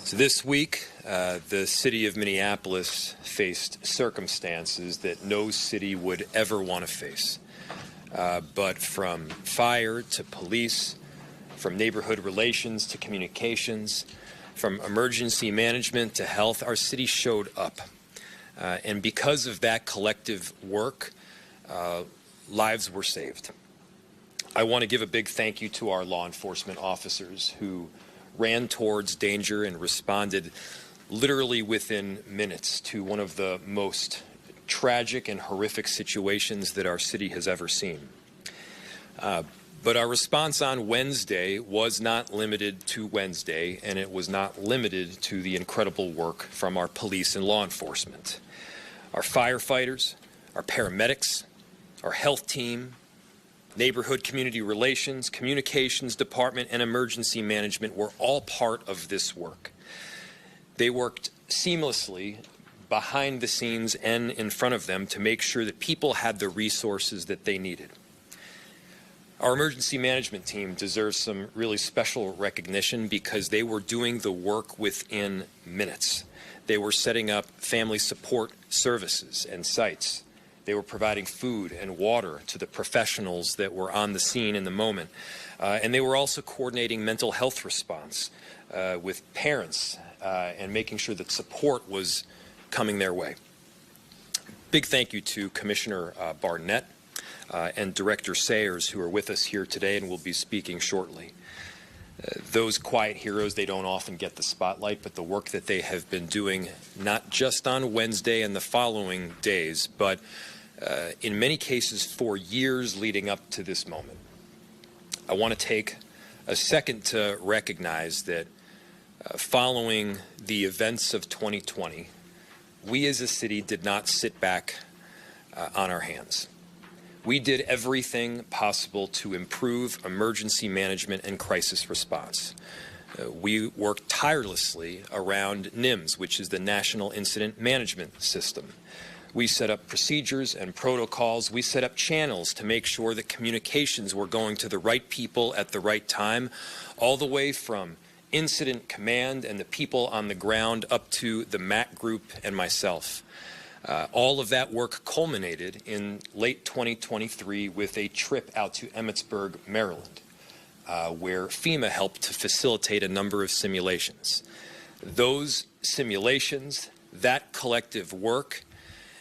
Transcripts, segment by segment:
So this week, the city of Minneapolis faced circumstances that no city would ever want to face. But from fire to police, from neighborhood relations to communications, from emergency management to health, our city showed up. And because of that collective work, lives were saved. I want to give a big thank you to our law enforcement officers who ran towards danger and responded literally within minutes to one of the most tragic and horrific situations that our city has ever seen. But our response on Wednesday was not limited to Wednesday, and it was not limited to the incredible work from our police and law enforcement. Our firefighters, our paramedics, our health team, neighborhood community relations, communications department, and emergency management were all part of this work. They worked seamlessly behind the scenes and in front of them to make sure that people had the resources that they needed. Our emergency management team deserves some really special recognition because they were doing the work within minutes. They were setting up family support services and sites. They were providing food and water to the professionals that were on the scene in the moment. And they were also coordinating mental health response with parents and making sure that support was coming their way. Big thank you to Commissioner Barnett and Director Sayers, who are with us here today and will be speaking shortly. Those quiet heroes, they don't often get the spotlight, but the work that they have been doing, not just on Wednesday and the following days, but in many cases for years leading up to this moment. I want to take a second to recognize that following the events of 2020, we as a city did not sit back on our hands. We did everything possible to improve emergency management and crisis response. We worked tirelessly around NIMS, which is the National Incident Management System. We set up procedures and protocols. We set up channels to make sure that communications were going to the right people at the right time, all the way from incident command and the people on the ground up to the MAC group and myself. All of that work culminated in late 2023 with a trip out to Emmitsburg, Maryland, where FEMA helped to facilitate a number of simulations. Those simulations, that collective work,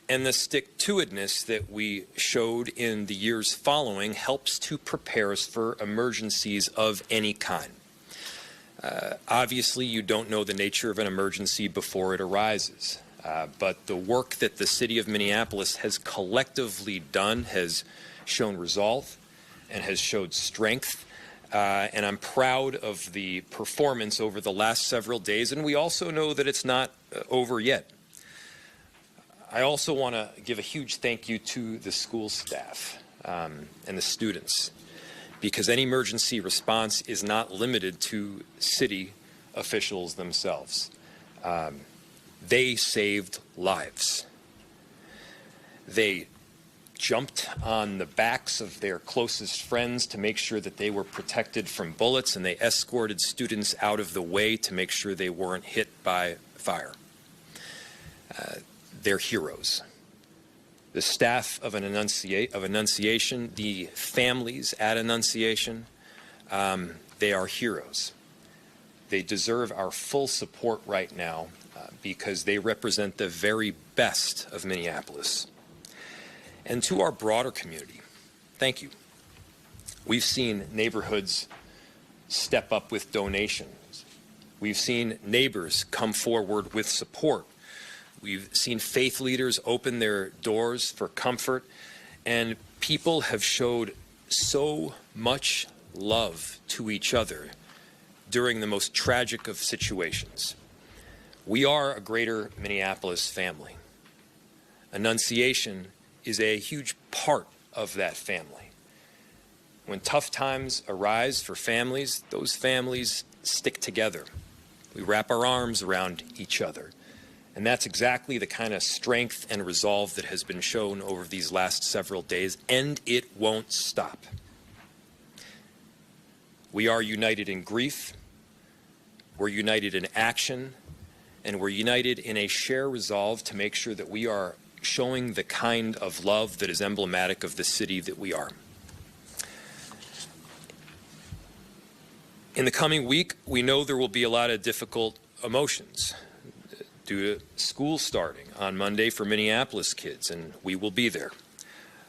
and the stick-to-itness that we showed in the years following helps to prepare us for emergencies of any kind. Obviously, you don't know the nature of an emergency before it arises. But the work that the city of Minneapolis has collectively done has shown resolve and has showed strength. And I'm proud of the performance over the last several days. And we also know that it's not over yet. I also want to give a huge thank you to the school staff and the students, because any emergency response is not limited to city officials themselves. They saved lives. They jumped on the backs of their closest friends to make sure that they were protected from bullets, and they escorted students out of the way to make sure they weren't hit by fire. They're heroes. The staff of Annunciation, the families at Annunciation, they are heroes. They deserve our full support right now because they represent the very best of Minneapolis. And to our broader community, thank you. We've seen neighborhoods step up with donations. We've seen neighbors come forward with support. We've seen faith leaders open their doors for comfort, and people have showed so much love to each other during the most tragic of situations. We are a greater Minneapolis family. Annunciation is a huge part of that family. When tough times arise for families, those families stick together. We wrap our arms around each other. And that's exactly the kind of strength and resolve that has been shown over these last several days, and it won't stop. We are united in grief. we're united in action, and we're united in a shared resolve to make sure that we are showing the kind of love that is emblematic of the city that we are. In the coming week, we know there will be a lot of difficult emotions due to school starting on Monday for Minneapolis kids, and we will be there.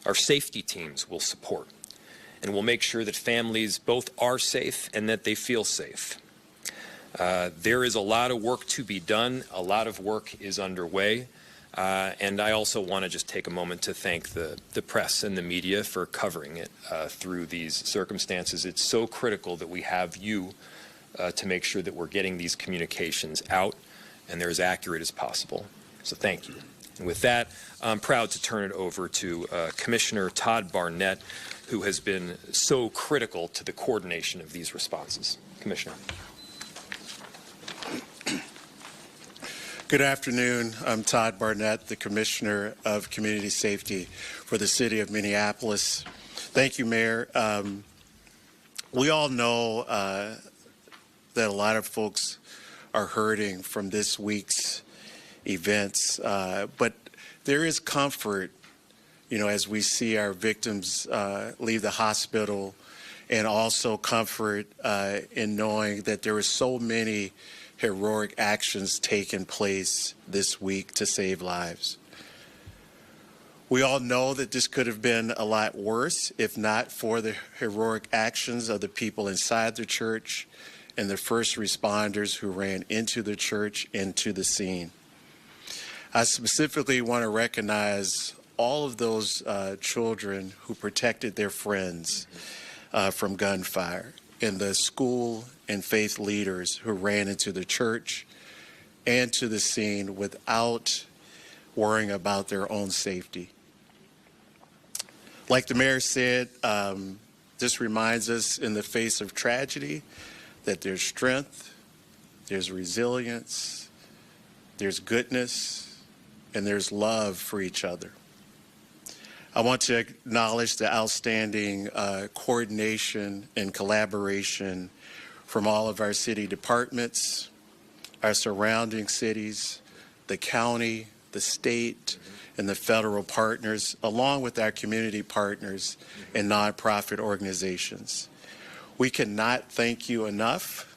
Our safety teams will support, and we'll make sure that families both are safe and that they feel safe. There is a lot of work to be done. A lot of work is underway. And I also want to just take a moment to thank the press and the media for covering it through these circumstances. It's so critical that we have you to make sure that we're getting these communications out and they're as accurate as possible. So thank you. And with that, I'm proud to turn it over to Commissioner Todd Barnett, who has been so critical to the coordination of these responses. Commissioner. Good afternoon. I'm Todd Barnett, the Commissioner of Community Safety for the City of Minneapolis. Thank you, Mayor. We all know that a lot of folks are hurting from this week's events, but there is comfort, as we see our victims leave the hospital, and also comfort in knowing that there were so many heroic actions taking place this week to save lives. We all know that this could have been a lot worse if not for the heroic actions of the people inside the church and the first responders who ran into the church, into the scene. I specifically want to recognize all of those children who protected their friends from gunfire, and the school and faith leaders who ran into the church and to the scene without worrying about their own safety. Like the mayor said, this reminds us in the face of tragedy that there's strength, there's resilience, there's goodness, and there's love for each other. I want to acknowledge the outstanding coordination and collaboration from all of our city departments, our surrounding cities, the county, the state, and the federal partners, along with our community partners and nonprofit organizations. We cannot thank you enough.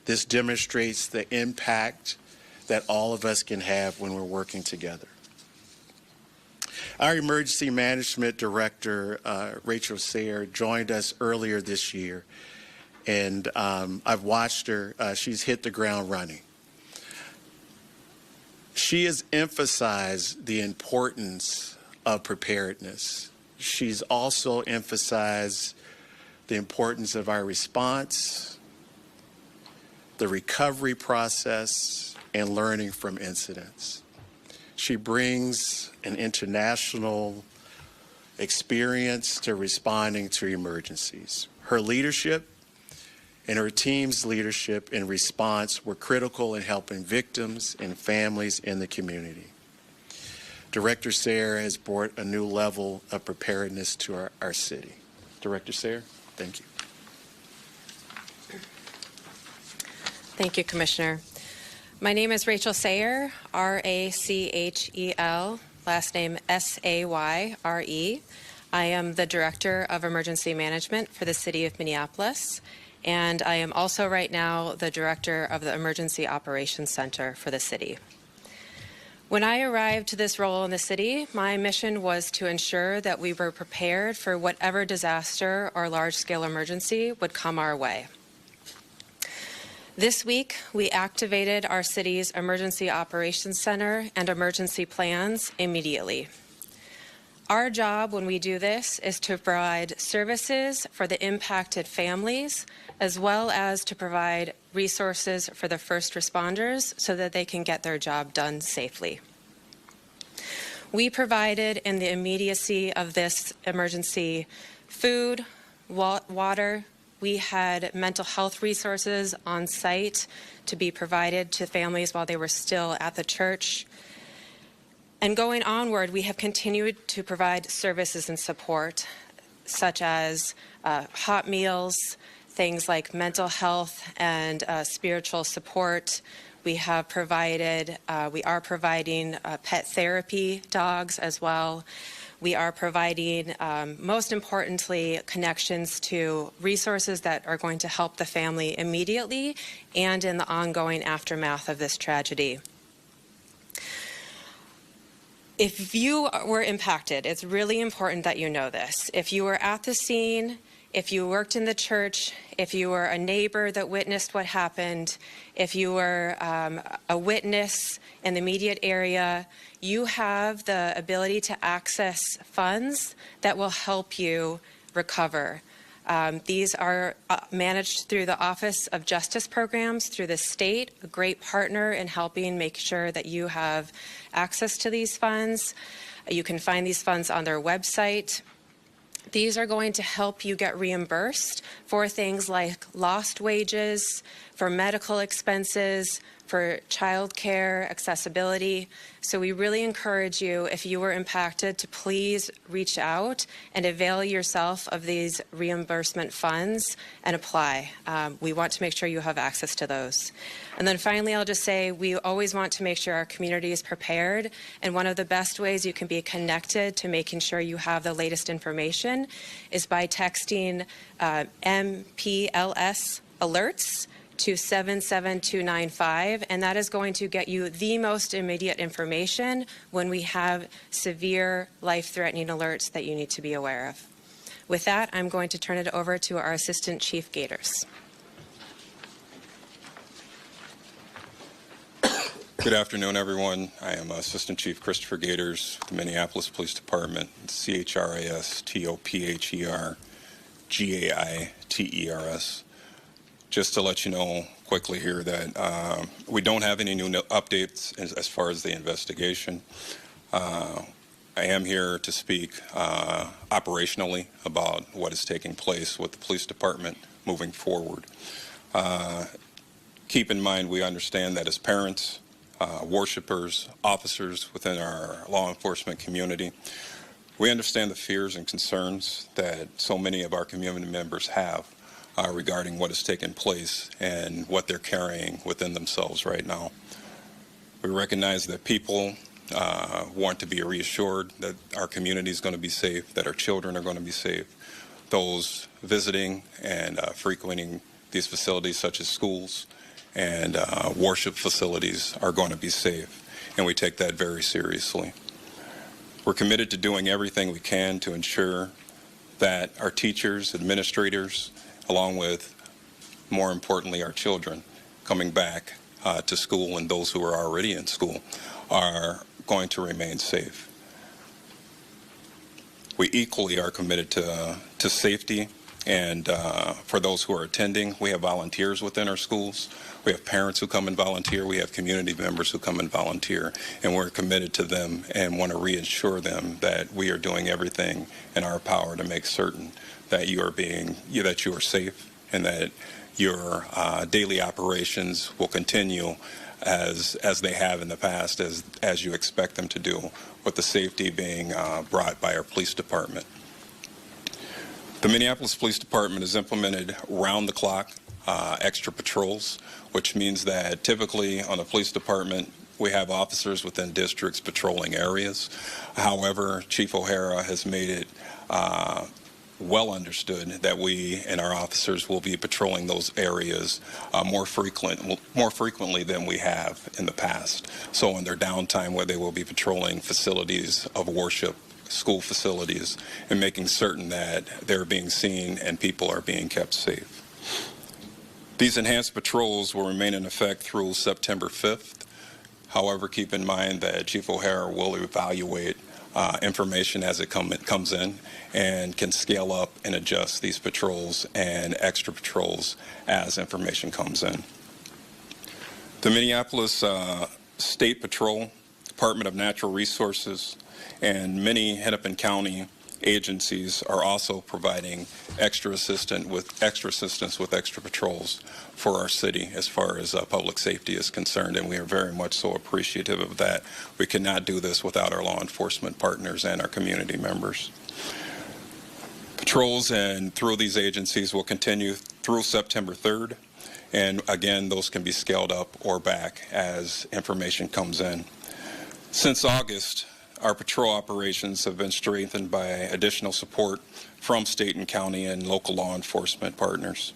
This demonstrates the impact that all of us can have when we're working together. Our Emergency Management Director, Rachel Sayer, joined us earlier this year, and I've watched her. She's hit the ground running. She has emphasized the importance of preparedness. She's also emphasized the importance of our response, the recovery process, and learning from incidents. She brings an international experience to responding to emergencies. Her leadership and her team's leadership in response were critical in helping victims and families in the community. Director Sayer has brought a new level of preparedness to our city. Director Sayer, thank you. Thank you, Commissioner. My name is Rachel Sayer, R-A-C-H-E-L, last name S-A-Y-R-E. I am the Director of Emergency Management for the City of Minneapolis, and I am also right now the Director of the Emergency Operations Center for the city. When I arrived to this role in the city, my mission was to ensure that we were prepared for whatever disaster or large-scale emergency would come our way. This week, we activated our city's Emergency Operations Center and emergency plans immediately. Our job when we do this is to provide services for the impacted families, as well as to provide resources for the first responders so that they can get their job done safely. We provided, in the immediacy of this emergency, food, water. We had mental health resources on site to be provided to families while they were still at the church. And going onward, we have continued to provide services and support, such as hot meals, things like mental health and spiritual support. We are providing pet therapy dogs as well. We are providing, most importantly, connections to resources that are going to help the family immediately and in the ongoing aftermath of this tragedy. If you were impacted, it's really important that you know this. If you were at the scene, if you worked in the church, if you were a neighbor that witnessed what happened, if you were a witness in the immediate area, you have the ability to access funds that will help you recover. These are managed through the Office of Justice Programs through the state, a great partner in helping make sure that you have access to these funds. You can find these funds on their website. These are going to help you get reimbursed for things like lost wages, for medical expenses, for childcare, accessibility. So we really encourage you, if you were impacted, to please reach out and avail yourself of these reimbursement funds and apply. We want to make sure you have access to those. And then finally, I'll just say we always want to make sure our community is prepared. And one of the best ways you can be connected to making sure you have the latest information is by texting MPLS alerts to 77295, and that is going to get you the most immediate information when we have severe life-threatening alerts that you need to be aware of. With that, I'm going to turn it over to our Assistant Chief Gators. Good afternoon, everyone. I am Assistant Chief Christopher Gators, the Minneapolis Police Department, CHRISTOPHERGAITERS. Just to let you know quickly here that we don't have any new updates as far as the investigation. I am here to speak operationally about what is taking place with the police department moving forward. Keep in mind, we understand that as parents, worshipers, officers within our law enforcement community, we understand the fears and concerns that so many of our community members have regarding what has taken place and what they're carrying within themselves right now. We recognize that people want to be reassured that our community is going to be safe, that our children are going to be safe. Those visiting and frequenting these facilities such as schools and worship facilities are going to be safe, and we take that very seriously. We're committed to doing everything we can to ensure that our teachers, administrators, along with, more importantly, our children coming back to school and those who are already in school are going to remain safe. We equally are committed to safety, and for those who are attending, we have volunteers within our schools. We have parents who come and volunteer. We have community members who come and volunteer, and we're committed to them and want to reassure them that we are doing everything in our power to make certain that you are safe and that your daily operations will continue as they have in the past, as you expect them to do, with the safety being brought by our police department. The Minneapolis Police Department has implemented round-the-clock extra patrols, which means that typically on the police department we have officers within districts patrolling areas. However, Chief O'Hara has made it well understood that we and our officers will be patrolling those areas more frequently than we have in the past. So in their downtime, where they will be patrolling facilities of worship, school facilities, and making certain that they're being seen and people are being kept safe. These enhanced patrols will remain in effect through September 5th. However, keep in mind that Chief O'Hara will evaluate information as it comes in and can scale up and adjust these patrols and extra patrols as information comes in. The Minneapolis State Patrol, Department of Natural Resources, and many Hennepin County agencies are also providing extra assistance with extra patrols for our city as far as public safety is concerned, and we are very much so appreciative of that. We cannot do this without our law enforcement partners and our community members. Patrols and through these agencies will continue through September 3rd. And again, those can be scaled up or back as information comes in. Since August, our patrol operations have been strengthened by additional support from state and county and local law enforcement partners.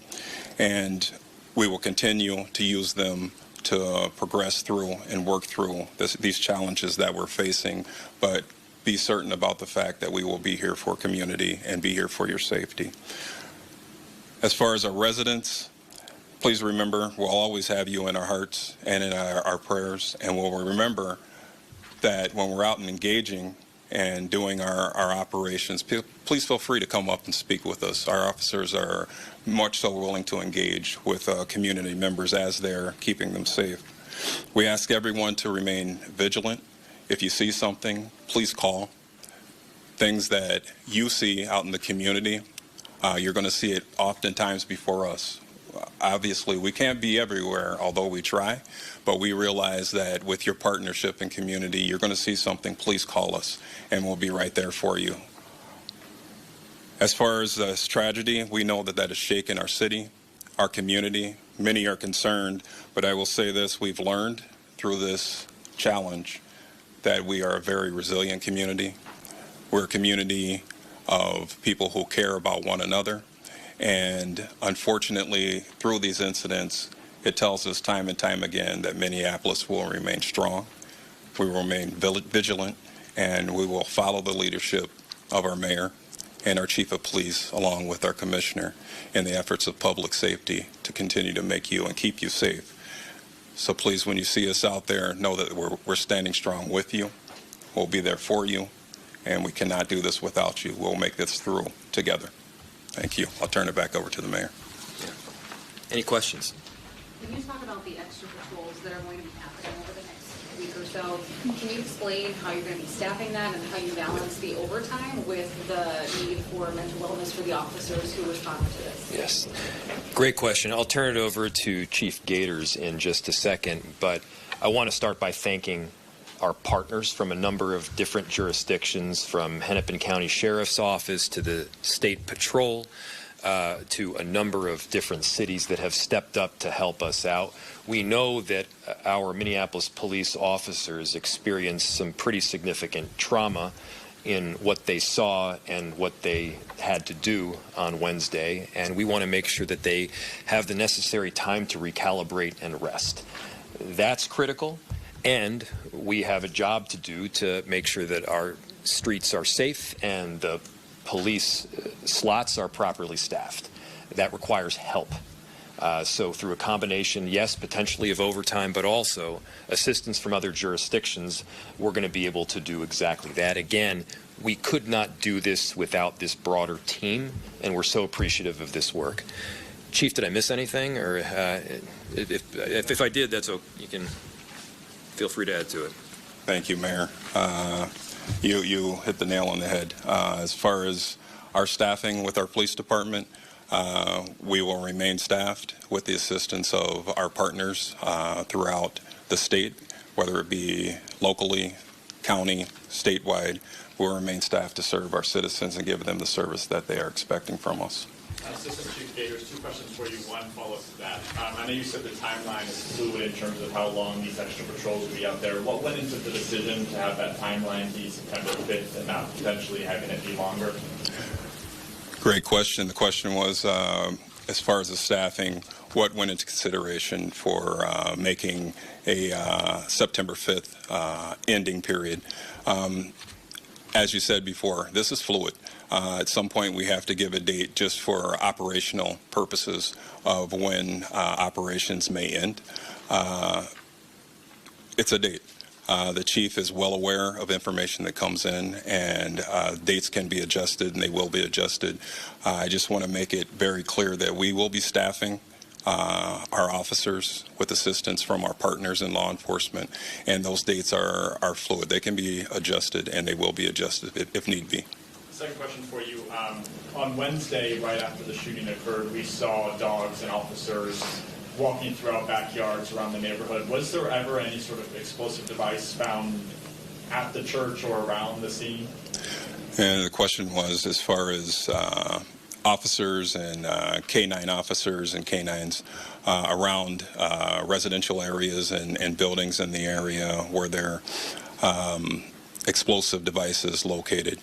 And we will continue to use them to progress through and work through these challenges that we're facing, but be certain about the fact that we will be here for community and be here for your safety. As far as our residents, please remember we'll always have you in our hearts and in our prayers, and we'll remember that when we're out and engaging and doing our operations, please feel free to come up and speak with us. Our officers are much so willing to engage with community members as they're keeping them safe. We ask everyone to remain vigilant. If you see something, please call. Things that you see out in the community, you're going to see it oftentimes before us. Obviously, we can't be everywhere, although we try, but we realize that with your partnership and community, you're going to see something, please call us, and we'll be right there for you. As far as this tragedy, we know that that has shaken our city, our community. Many are concerned, but I will say this, we've learned through this challenge that we are a very resilient community. We're a community of people who care about one another. And unfortunately, through these incidents, it tells us time and time again that Minneapolis will remain strong, we will remain vigilant, and we will follow the leadership of our mayor and our chief of police, along with our commissioner, in the efforts of public safety to continue to make you and keep you safe. So please, when you see us out there, know that we're standing strong with you. We'll be there for you, and we cannot do this without you. We'll make this through together. Thank you. I'll turn it back over to the mayor. Any questions? Can you talk about the extra patrols that are going to be happening over the next week or so? Can you explain how you're going to be staffing that and how you balance the overtime with the need for mental wellness for the officers who respond to this? Yes. Great question. I'll turn it over to Chief Gators in just a second, but I want to start by thanking our partners from a number of different jurisdictions, from Hennepin County Sheriff's Office to the State Patrol, to a number of different cities that have stepped up to help us out. We know that our Minneapolis police officers experienced some pretty significant trauma in what they saw and what they had to do on Wednesday, and we want to make sure that they have the necessary time to recalibrate and rest. That's critical. And we have a job to do to make sure that our streets are safe and the police slots are properly staffed. That requires help. So through a combination, yes, potentially of overtime, but also assistance from other jurisdictions, we're going to be able to do exactly that. Again, we could not do this without this broader team, and we're so appreciative of this work. Chief, did I miss anything? Or if I did, that's okay. You can feel free to add to it. Thank you, Mayor. You hit the nail on the head. As far as our staffing with our police department, we will remain staffed with the assistance of our partners throughout the state, whether it be locally, county, statewide. We'll remain staffed to serve our citizens and give them the service that they are expecting from us. Assistant Chief Gators, 2 questions for you. One follows to that. I know you said the timeline is fluid in terms of how long these extra patrols will be out there. What went into the decision to have that timeline be September 5th and not potentially having it be longer? Great question. The question was, as far as the staffing, what went into consideration for making a September 5th ending period? As you said before, this is fluid. At some point, we have to give a date just for operational purposes of when operations may end. It's a date. The chief is well aware of information that comes in, and dates can be adjusted, and they will be adjusted. I just want to make it very clear that we will be staffing our officers with assistance from our partners in law enforcement, and those dates are fluid. They can be adjusted, and they will be adjusted if need be. Second question for you. On Wednesday, right after the shooting occurred, we saw dogs and officers walking throughout backyards around the neighborhood. Was there ever any sort of explosive device found at the church or around the scene? And the question was, as far as officers and K-9 officers and K-9s around residential areas and buildings in the area where there are explosive devices located.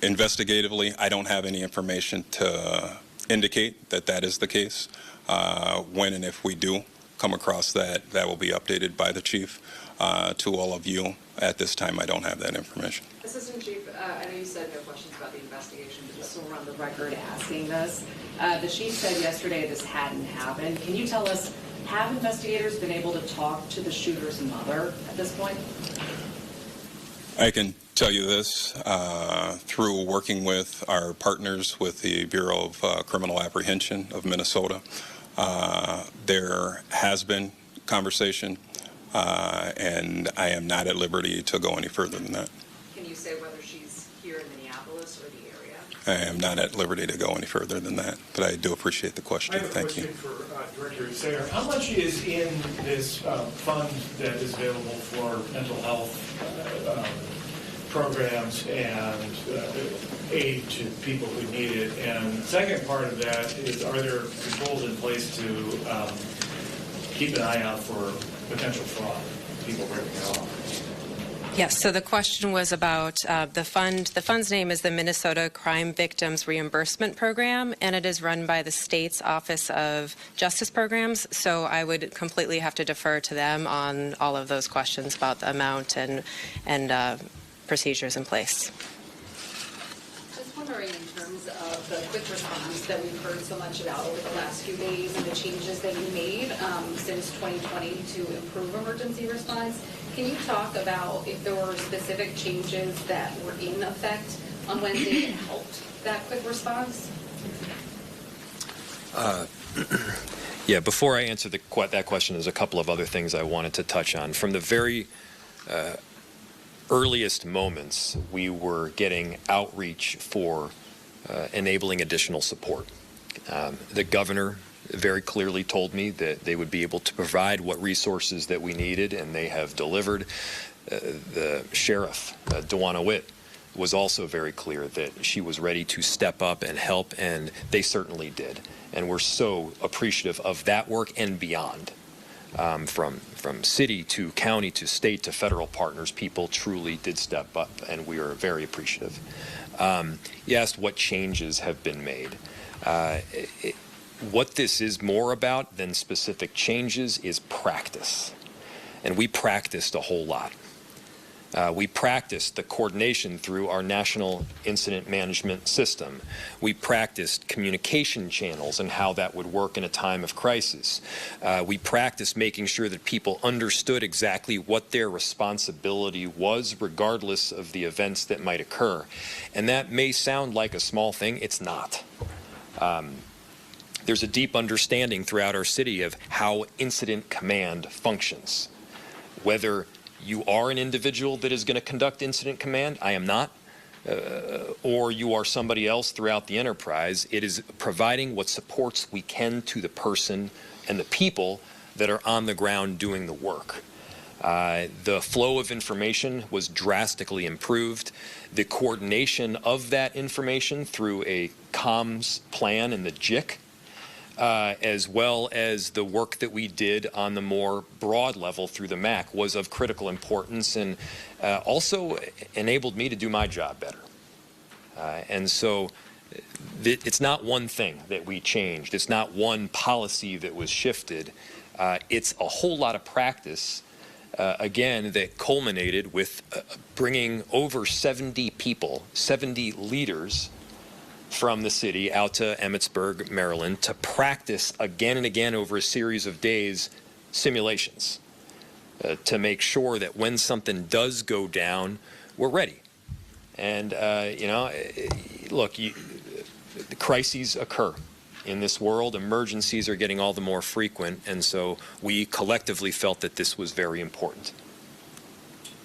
Investigatively, I don't have any information to indicate that that is the case. When and if we do come across that, that will be updated by the chief to all of you. At this time, I don't have that information. Assistant Chief, I know you said no questions about the investigation, but just so we're on the record asking this. The chief said yesterday this hadn't happened. Can you tell us, have investigators been able to talk to the shooter's mother at this point? I can tell you this, through working with our partners with the Bureau of Criminal Apprehension of Minnesota, there has been conversation, and I am not at liberty to go any further than that. Can you say whether she's here in Minneapolis or the area? I am not at liberty to go any further than that, but I do appreciate the question. Thank you. I have a question for Director Sayer. How much is in this fund that is available for mental health programs and aid to people who need it? And the second part of that is, are there controls in place to keep an eye out for potential fraud, people breaking it off? Yes, so the question was about the fund. The fund's name is the Minnesota Crime Victims Reimbursement Program, and it is run by the state's Office of Justice Programs. So I would completely have to defer to them on all of those questions about the amount and procedures in place. Just wondering, in terms of the quick response that we've heard so much about over the last few days and the changes that you made since 2020 to improve emergency response, can you talk about if there were specific changes that were in effect on Wednesday that helped that quick response? Yeah, before I answer that question, there's a couple of other things I wanted to touch on. From the very earliest moments, we were getting outreach for enabling additional support. The governor very clearly told me that they would be able to provide what resources that we needed, and they have delivered. The sheriff, DeWanna Witt, was also very clear that she was ready to step up and help, and they certainly did. And we're so appreciative of that work and beyond. From city to county to state to federal partners, people truly did step up, and we are very appreciative. You asked what changes have been made. What this is more about than specific changes is practice. And we practiced a whole lot. We practiced the coordination through our national incident management system. We practiced communication channels and how that would work in a time of crisis. We practiced making sure that people understood exactly what their responsibility was, regardless of the events that might occur. And that may sound like a small thing. It's not. There's a deep understanding throughout our city of how incident command functions. Whether you are an individual that is going to conduct incident command, I am not, or you are somebody else throughout the enterprise, it is providing what supports we can to the person and the people that are on the ground doing the work. The flow of information was drastically improved. The coordination of that information through a comms plan in the JIC, as well as the work that we did on the more broad level through the MAC, was of critical importance and also enabled me to do my job better. And so it's not one thing that we changed. It's not one policy that was shifted. It's a whole lot of practice, again, that culminated with bringing over 70 people, 70 leaders from the city out to Emmitsburg, Maryland, to practice again and again over a series of days simulations to make sure that when something does go down, we're ready. And, look, crises occur in this world. Emergencies are getting all the more frequent, and so we collectively felt that this was very important.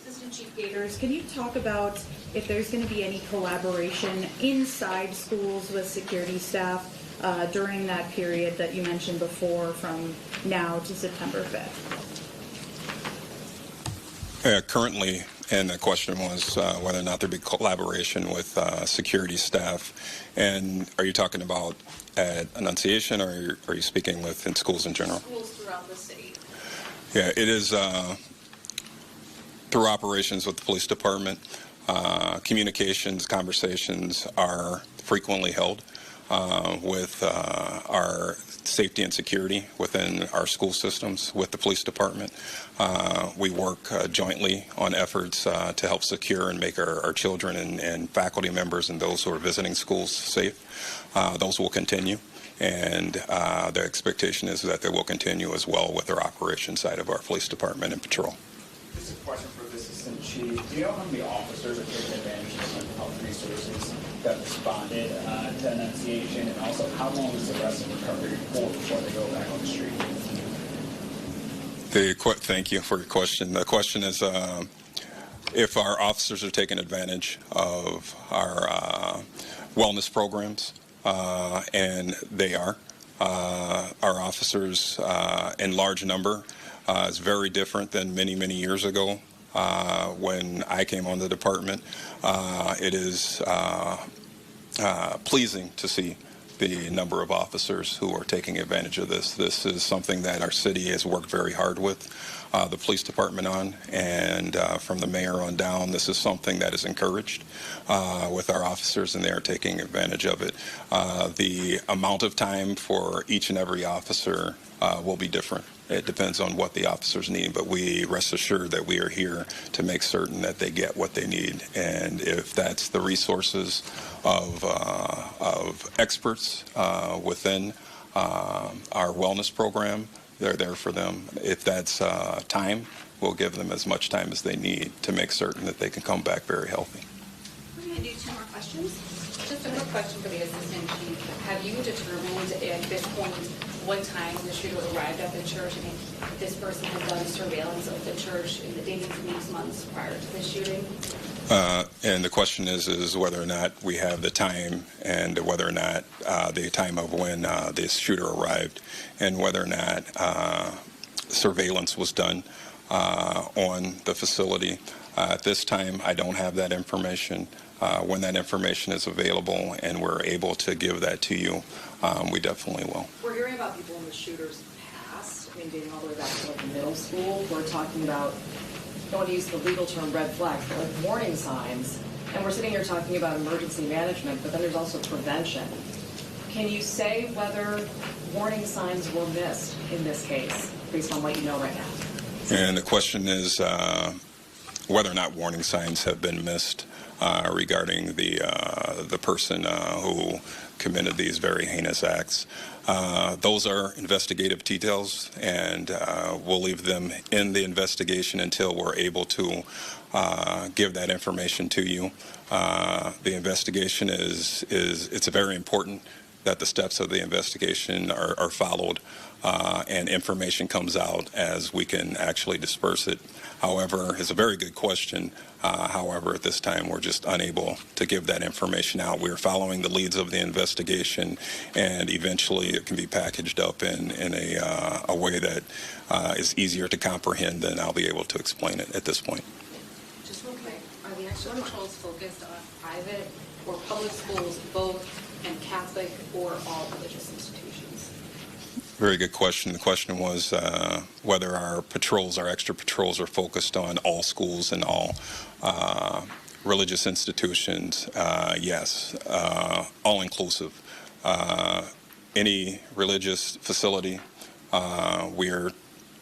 Assistant Chief Gators, can you talk about if there's going to be any collaboration inside schools with security staff during that period that you mentioned before, from now to September 5th? Currently, And the question was whether or not there'd be collaboration with security staff. And are you talking about at Annunciation, or are you speaking with in schools in general? Schools throughout the city. Yeah, it is through operations with the police department. Communications, conversations are frequently held with our safety and security within our school systems with the police department. We work jointly on efforts to help secure and make our children and faculty members and those who are visiting schools safe. Those will continue, and the expectation is that they will continue as well with our operations side of our police department and patrol. This is a question for the Assistant Chief. Do you know how many officers are taking advantage of mental health resources that responded to Annunciation, and also how long is the rest of recovery for before they go back on the street? Thank you for your question. The question is if our officers are taking advantage of our wellness programs, and they are. Our officers in large number is very different than many, many years ago when I came on the department. It is pleasing to see the number of officers who are taking advantage of this. This is something that our city has worked very hard with the police department on, and from the mayor on down, this is something that is encouraged with our officers, and they are taking advantage of it. The amount of time for each and every officer will be different. It depends on what the officers need, but we rest assured that we are here to make certain that they get what they need. And if that's the resources of experts within our wellness program, they're there for them. If that's time, we'll give them as much time as they need to make certain that they can come back very healthy. We're going to do 2 more questions. Just a quick question for the Assistant Chief. Have you determined at this point what time the shooter arrived at the church, and if this person has done surveillance of the church in the days, weeks, months prior to the shooting? And the question is whether or not we have the time, and whether or not the time of when this shooter arrived, and whether or not surveillance was done on the facility. At this time, I don't have that information. When that information is available and we're able to give that to you, we definitely will. We're hearing about people in the shooter's past, I mean, dating all the way back to like middle school. We're talking about, I don't want to use the legal term red flags, but like warning signs. And we're sitting here talking about emergency management, but then there's also prevention. Can you say whether warning signs were missed in this case, based on what you know right now? And the question is whether or not warning signs have been missed regarding the person who committed these very heinous acts. Those are investigative details, and we'll leave them in the investigation until we're able to give that information to you. The investigation it's very important that the steps of the investigation are followed and information comes out as we can actually disperse it. However, it's a very good question. However, at this time, we're just unable to give that information out. We're following the leads of the investigation, and eventually it can be packaged up in a way that is easier to comprehend than I'll be able to explain it at this point. Just real quick, are the extra patrols focused on private or public schools, both, and Catholic or all religious institutions? Very good question. The question was whether our extra patrols are focused on all schools and all religious institutions. Yes, all inclusive. Any religious facility, we're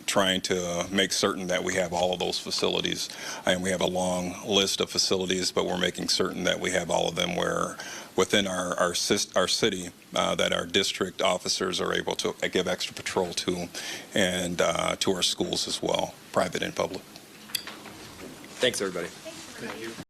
trying to make certain that we have all of those facilities, and we have a long list of facilities, but we're making certain that we have all of them where within our city that our district officers are able to give extra patrol to, and to our schools as well, private and public. Thanks, everybody. Thank you.